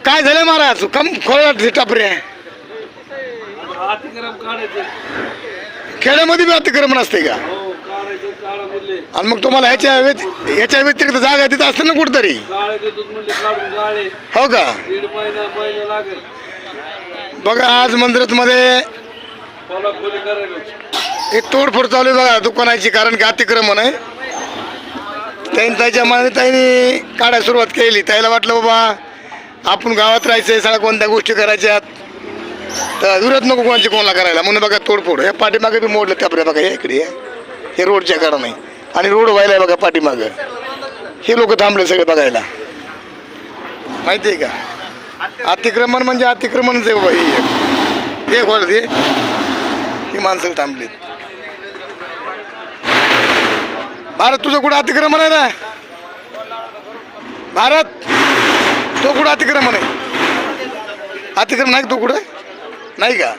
काय झालं महाराज कम खोळ टापरे खेड्यामध्ये बी अतिक्रमण असते का आणि मग तुम्हाला ह्याच्या व्यतिरिक्त जागा तिथं असतं ना कुठतरी हो का बघा आज मंदिरात मध्ये हे तोडफोड चालू आहे बघा दुकानाची कारण की अतिक्रमण आहे त्यांनी त्याच्या मनाने त्यांनी काढायला सुरुवात केली त्याला वाटलं बाबा आपण गावात राहायचंय सगळ्या कोणत्या गोष्टी करायच्यात तर विरोध नको कोणाची कोणाला करायला म्हणून बघा तोडफोड हे पाठीमागे बी मोडलं त्यापरे बघा हे इकडे हे रोडच्या कारण आहे आणि रोड व्हायला बघा पाठीमागं हे लोक थांबले सगळे बघायला माहिती आहे का अतिक्रमण म्हणजे अतिक्रमणच आहे बाबा हे खोल ते ही माणसं थांबलीत भारत तुझं कुठं अतिक्रमण आहे ना भारत तो कुठं अतिक्रमण आहे अतिक्रमण नाही तो कुठं नाही का